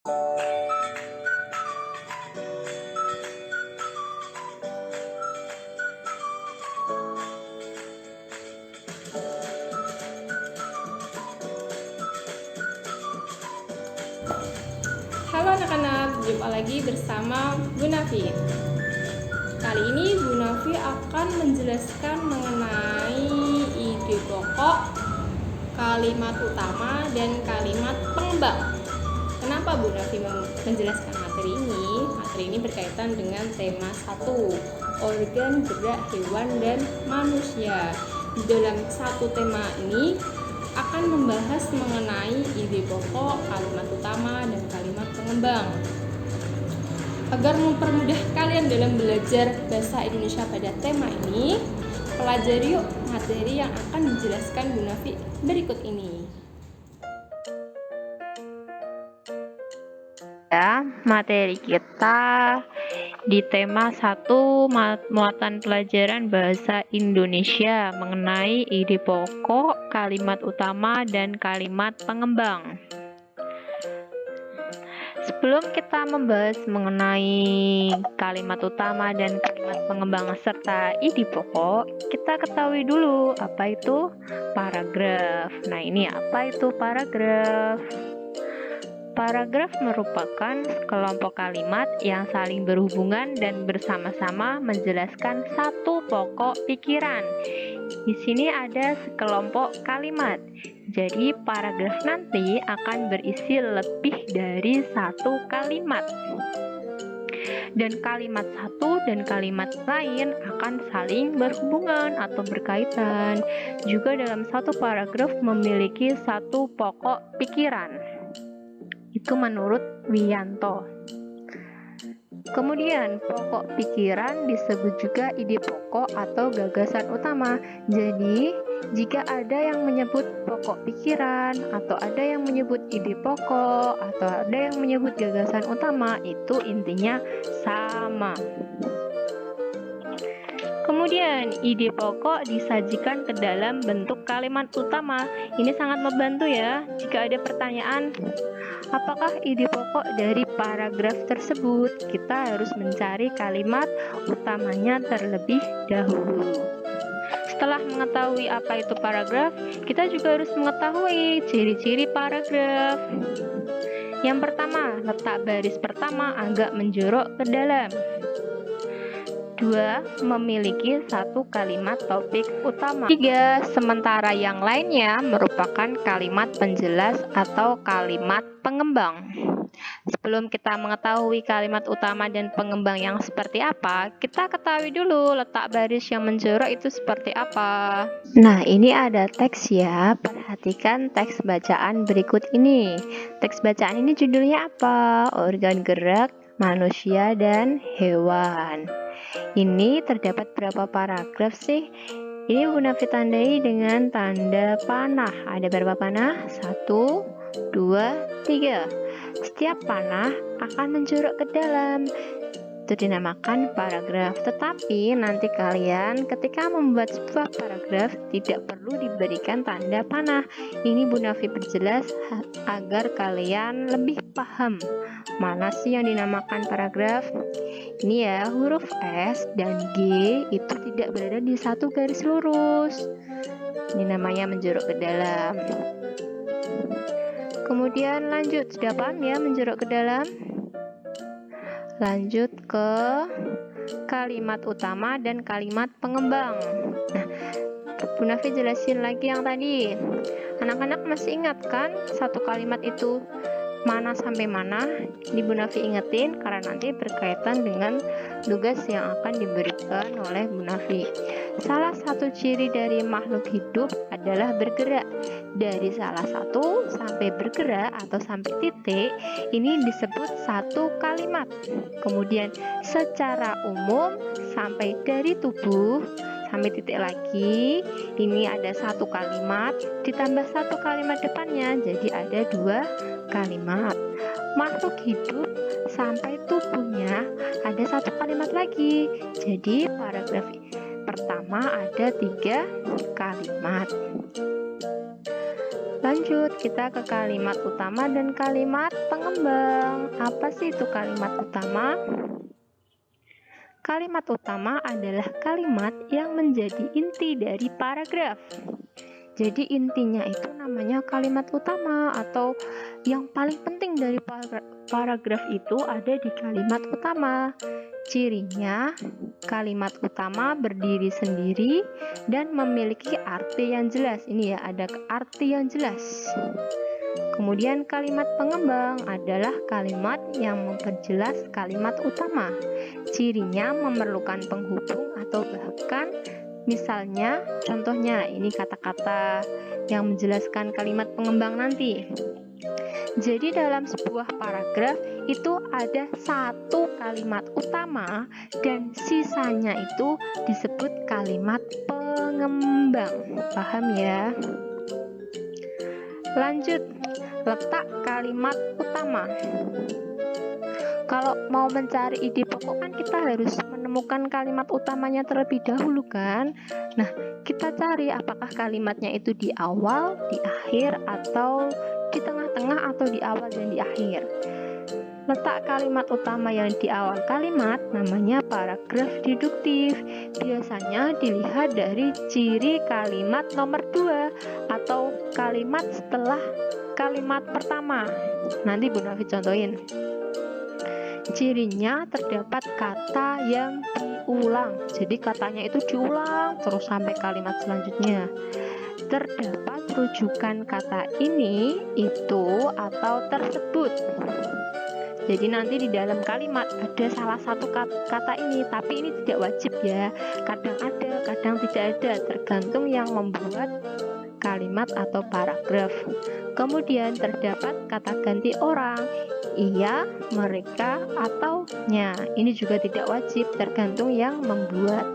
Halo anak-anak, jumpa lagi bersama Bu Nafi. Kali ini Bu Nafi akan menjelaskan mengenai ide pokok, kalimat utama, dan kalimat pengembang. Kenapa Bu Nafi menjelaskan materi ini? Materi ini berkaitan dengan tema 1, organ gerak hewan dan manusia. Di dalam satu tema ini akan membahas mengenai ide pokok, kalimat utama, dan kalimat pengembang. Agar mempermudah kalian dalam belajar bahasa Indonesia pada tema ini, pelajari yuk materi yang akan dijelaskan Bu Nafi berikut ini. Ya, materi kita di tema 1 muatan pelajaran bahasa Indonesia mengenai ide pokok, kalimat utama, dan kalimat pengembang. Sebelum kita membahas mengenai kalimat utama dan kalimat pengembang serta ide pokok, kita ketahui dulu apa itu paragraf. Nah, ini apa itu paragraf? Paragraf merupakan kelompok kalimat yang saling berhubungan dan bersama-sama menjelaskan satu pokok pikiran. Di sini ada sekelompok kalimat. Jadi paragraf nanti akan berisi lebih dari satu kalimat. Dan kalimat satu dan kalimat lain akan saling berhubungan atau berkaitan. Juga dalam satu paragraf memiliki satu pokok pikiran. Itu menurut Wiyanto. Kemudian pokok pikiran disebut juga ide pokok atau gagasan utama. Jadi jika ada yang menyebut pokok pikiran atau ada yang menyebut ide pokok atau ada yang menyebut gagasan utama, itu intinya sama. Kemudian ide pokok disajikan ke dalam bentuk kalimat utama. Ini sangat membantu ya jika ada pertanyaan, apakah ide pokok dari paragraf tersebut? Kita harus mencari kalimat utamanya terlebih dahulu. Setelah mengetahui apa itu paragraf, kita juga harus mengetahui ciri-ciri paragraf. Yang pertama, letak baris pertama agak menjorok ke dalam. 2. Memiliki satu kalimat topik utama. 3. Sementara yang lainnya merupakan kalimat penjelas atau kalimat pengembang. Sebelum kita mengetahui kalimat utama dan pengembang yang seperti apa, kita ketahui dulu letak baris yang menjorok itu seperti apa. Nah, ini ada teks ya. Perhatikan teks bacaan berikut ini. Teks bacaan ini judulnya apa? Organ gerak manusia dan hewan. Ini terdapat berapa paragraf sih? Ini Bu Nafi tandai dengan tanda panah. Ada berapa panah? 1, 2, 3. Setiap panah akan menjorok ke dalam. Itu dinamakan paragraf. Tetapi nanti kalian ketika membuat sebuah paragraf tidak perlu diberikan tanda panah. Ini Bu Nafi perjelas agar kalian lebih paham mana sih yang dinamakan paragraf. Ini ya, huruf S dan G itu tidak berada di satu garis lurus. Ini namanya menjorok ke dalam. Kemudian lanjut, sudah paham ya menjorok ke dalam? Lanjut ke kalimat utama dan kalimat pengembang. Nah, Bu Nafi jelasin lagi yang tadi. Anak-anak masih ingat kan satu kalimat itu mana sampai mana? Ini Bu Nafi ingetin karena nanti berkaitan dengan tugas yang akan diberikan oleh Bu Nafi. Salah satu ciri dari makhluk hidup adalah bergerak. Dari salah satu sampai bergerak atau sampai titik, ini disebut satu kalimat. Kemudian secara umum sampai dari tubuh sampai titik lagi, ini ada satu kalimat ditambah satu kalimat depannya, jadi ada dua kalimat. Makhluk hidup sampai tubuhnya ada satu kalimat lagi, jadi paragraf pertama ada 3 kalimat. Lanjut, kita ke kalimat utama dan kalimat pengembang. Apa sih itu kalimat utama? Kalimat utama adalah kalimat yang menjadi inti dari paragraf. Jadi intinya itu namanya kalimat utama, atau yang paling penting dari paragraf itu ada di kalimat utama. Cirinya, kalimat utama berdiri sendiri dan memiliki arti yang jelas. Ini ya, ada arti yang jelas. Kemudian kalimat pengembang adalah kalimat yang memperjelas kalimat utama. Cirinya memerlukan penghubung atau bahkan misalnya, contohnya ini kata-kata yang menjelaskan kalimat pengembang nanti. Jadi dalam sebuah paragraf itu ada satu kalimat utama dan sisanya itu disebut kalimat pengembang. Paham ya? Lanjut, letak kalimat utama. Kalau mau mencari ide pokok kan kita harus menemukan kalimat utamanya terlebih dahulu kan. Nah, kita cari apakah kalimatnya itu di awal, di akhir, atau di tengah-tengah, atau di awal dan di akhir. Letak kalimat utama yang di awal kalimat namanya paragraf deduktif. Biasanya dilihat dari ciri kalimat nomor 2 atau kalimat setelah kalimat pertama. Nanti Bu Nafi contohin. Cirinya terdapat kata yang diulang. Jadi katanya itu diulang terus sampai kalimat selanjutnya. Terdapat rujukan kata ini, itu, atau tersebut. Jadi nanti di dalam kalimat ada salah satu kata ini, tapi ini tidak wajib ya. Kadang ada, kadang tidak ada, tergantung yang membuat kalimat atau paragraf. Kemudian terdapat kata ganti orang, ia, mereka, atau nya. Ini juga tidak wajib, tergantung yang membuat.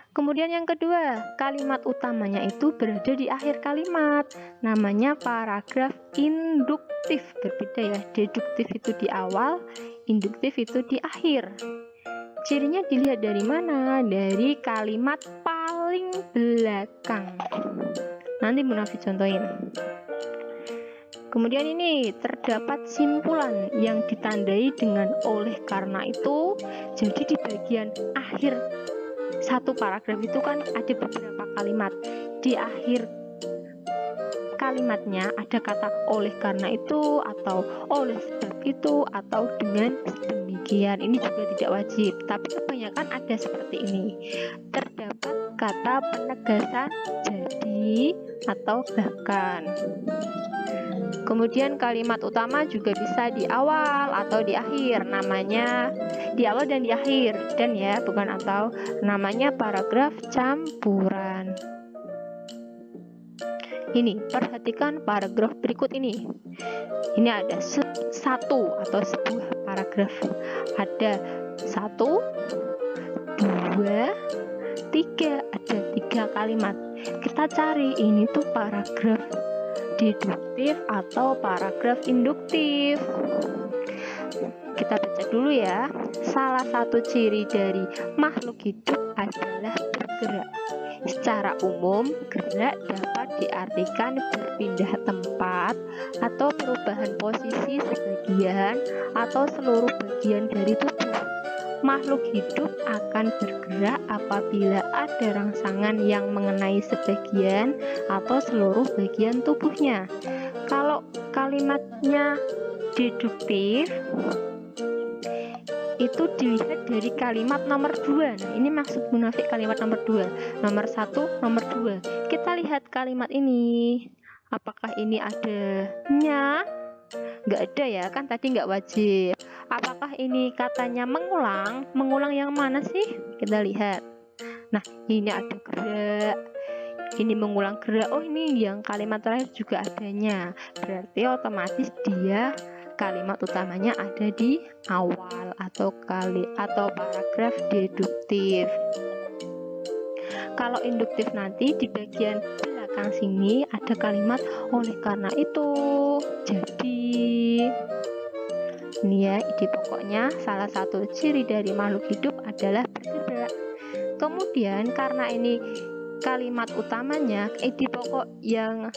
Kemudian yang kedua, kalimat utamanya itu berada di akhir kalimat. Namanya paragraf induktif. Berbeda ya, deduktif itu di awal, induktif itu di akhir. Cirinya dilihat dari mana? Dari kalimat paling belakang. Nanti Bu Nafi contohin. Kemudian ini terdapat simpulan yang ditandai dengan oleh karena itu. Jadi di bagian akhir satu paragraf itu kan ada beberapa kalimat. Di akhir kalimatnya ada kata oleh karena itu, atau oleh sebab itu, atau dengan demikian. Ini juga tidak wajib, tapi kebanyakan ada seperti ini. Terdapat kata penegasan jadi atau bahkan. Kemudian kalimat utama juga bisa di awal atau di akhir. Namanya di awal dan di akhir, dan ya bukan atau. Namanya paragraf campuran. Ini, perhatikan paragraf berikut ini. Ini ada satu atau sebuah paragraf. Ada 1, 2, 3. Ada 3 kalimat. Kita cari ini tuh paragraf deduktif atau paragraf induktif. Kita baca dulu ya. Salah satu ciri dari makhluk hidup adalah bergerak. Secara umum, gerak dapat diartikan berpindah tempat atau perubahan posisi sebagian atau seluruh bagian dari tubuh. Makhluk hidup akan bergerak apabila ada rangsangan yang mengenai sebagian atau seluruh bagian tubuhnya. Kalau kalimatnya deduktif, itu dilihat dari kalimat nomor 2. Nah, ini maksud munafik kalimat nomor 2. Nomor 1, nomor 2. Kita lihat kalimat ini. Apakah ini ada nya? Nggak ada ya, kan tadi nggak wajib. Apakah ini katanya mengulang? Mengulang yang mana sih? Kita lihat. Nah, ini ada gerak. Ini mengulang gerak. Oh, ini yang kalimat terakhir juga adanya. Berarti otomatis dia kalimat utamanya ada di awal atau paragraf deduktif. Kalau induktif nanti di bagian belakang sini ada kalimat oleh karena itu. Jadi ini ya ide pokoknya, salah satu ciri dari makhluk hidup adalah bergerak. Kemudian karena ini kalimat utamanya, ide pokok yang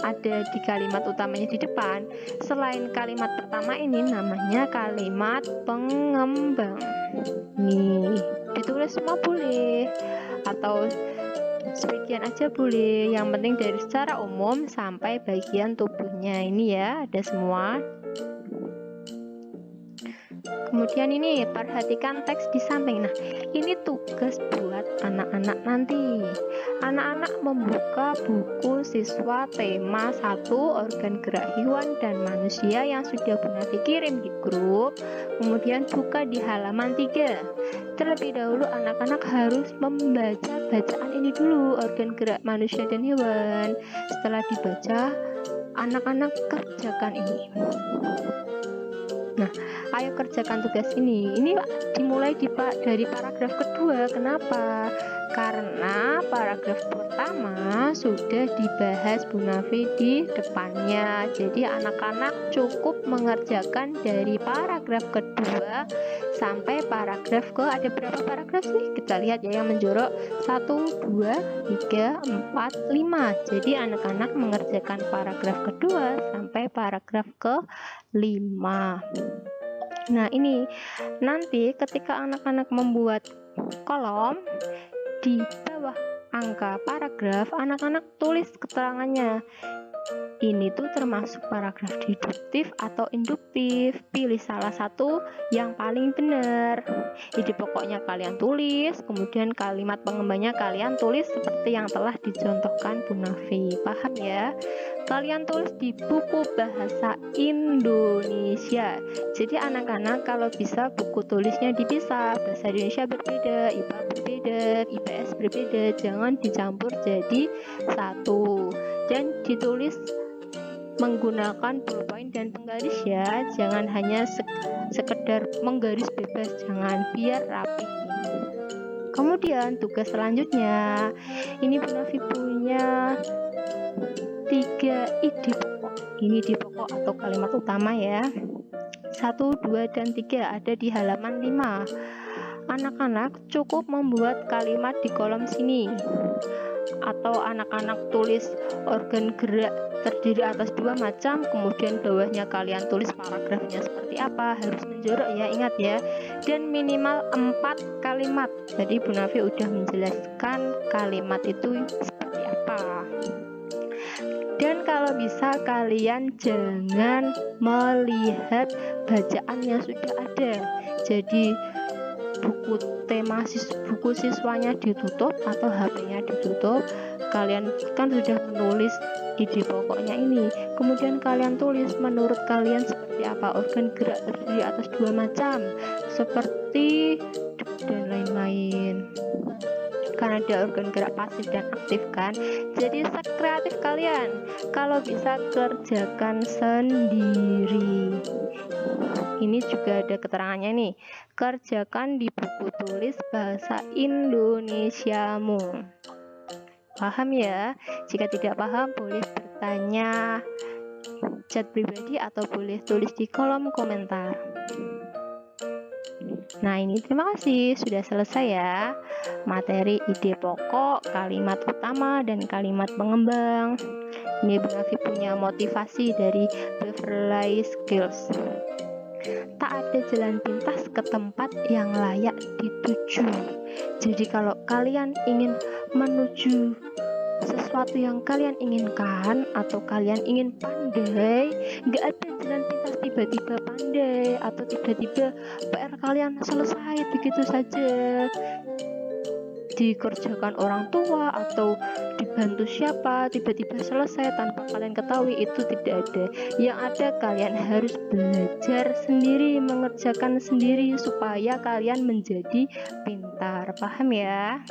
ada di kalimat utamanya di depan, selain kalimat pertama ini namanya kalimat pengembang. Nih, ditulis semua boleh atau sebagian aja boleh, yang penting dari secara umum sampai bagian tubuhnya ini ya, ada semua. Kemudian ini perhatikan teks di samping. Nah, ini tugas buat anak-anak nanti. Anak-anak membuka buku siswa tema 1 organ gerak hewan dan manusia yang sudah Bu Nafi kirim di grup. Kemudian buka di halaman 3. Terlebih dahulu anak-anak harus membaca bacaan ini dulu, organ gerak manusia dan hewan. Setelah dibaca, anak-anak kerjakan ini. Nah, ayo kerjakan tugas ini. Ini dimulai dari paragraf kedua. Kenapa? Karena paragraf pertama sudah dibahas Bu Nafi di depannya. Jadi anak-anak cukup mengerjakan dari paragraf kedua sampai paragraf ada berapa paragraf sih? Kita lihat ya yang menjorok 1, 2, 3, 4, 5. Jadi anak-anak mengerjakan paragraf kedua sampai paragraf ke-5. Nah, ini nanti ketika anak-anak membuat kolom di bawah angka paragraf, anak-anak tulis keterangannya. Ini tuh termasuk paragraf deduktif atau induktif. Pilih salah satu yang paling benar. Ide pokoknya kalian tulis, kemudian kalimat pengembangnya kalian tulis seperti yang telah dicontohkan Bu Nafi. Paham ya? Kalian tulis di buku bahasa Indonesia. Jadi anak-anak kalau bisa buku tulisnya dipisah. Bahasa Indonesia berbeda, IPA berbeda, IPS berbeda. Jangan dicampur jadi satu. Dan ditulis menggunakan ballpoint dan penggaris ya, jangan hanya sekedar menggaris bebas, jangan, biar rapi. Kemudian tugas selanjutnya, ini Bu Nafi punya 3 ide pokok. Ini ide pokok atau kalimat utama ya. 1, 2, dan 3 ada di halaman 5. Anak-anak cukup membuat kalimat di kolom sini. Atau anak-anak tulis organ gerak terdiri atas 2 macam, kemudian bawahnya kalian tulis paragrafnya seperti apa, harus menjorok ya, ingat ya, dan minimal 4 kalimat. Jadi Bu Nafi udah menjelaskan kalimat itu seperti apa. Dan kalau bisa kalian jangan melihat bacaan yang sudah ada. Jadi buku buku siswanya ditutup atau HP-nya ditutup, kalian kan sudah menulis ide pokoknya ini, kemudian kalian tulis menurut kalian seperti apa organ gerak terdiri atas 2 macam seperti dan lain-lain. Karena ada organ gerak pasif dan aktif kan, jadi sekreatif kalian. Kalau bisa kerjakan sendiri. Ini juga ada keterangannya nih, kerjakan di buku tulis bahasa Indonesiamu. Paham ya? Jika tidak paham boleh bertanya chat pribadi atau boleh tulis di kolom komentar. Nah, ini terima kasih sudah selesai ya materi ide pokok, kalimat utama, dan kalimat pengembang. Ini Bu Nafi punya motivasi dari Beverly Skills. Tak ada jalan pintas ke tempat yang layak dituju. Jadi kalau kalian ingin menuju sesuatu yang kalian inginkan atau kalian ingin pandai, nggak ada jalan pintas tiba-tiba pandai atau tiba-tiba PR kalian selesai begitu saja, dikerjakan orang tua atau dibantu siapa tiba-tiba selesai tanpa kalian ketahui. Itu tidak ada. Yang ada kalian harus belajar sendiri, mengerjakan sendiri supaya kalian menjadi pintar. Paham ya?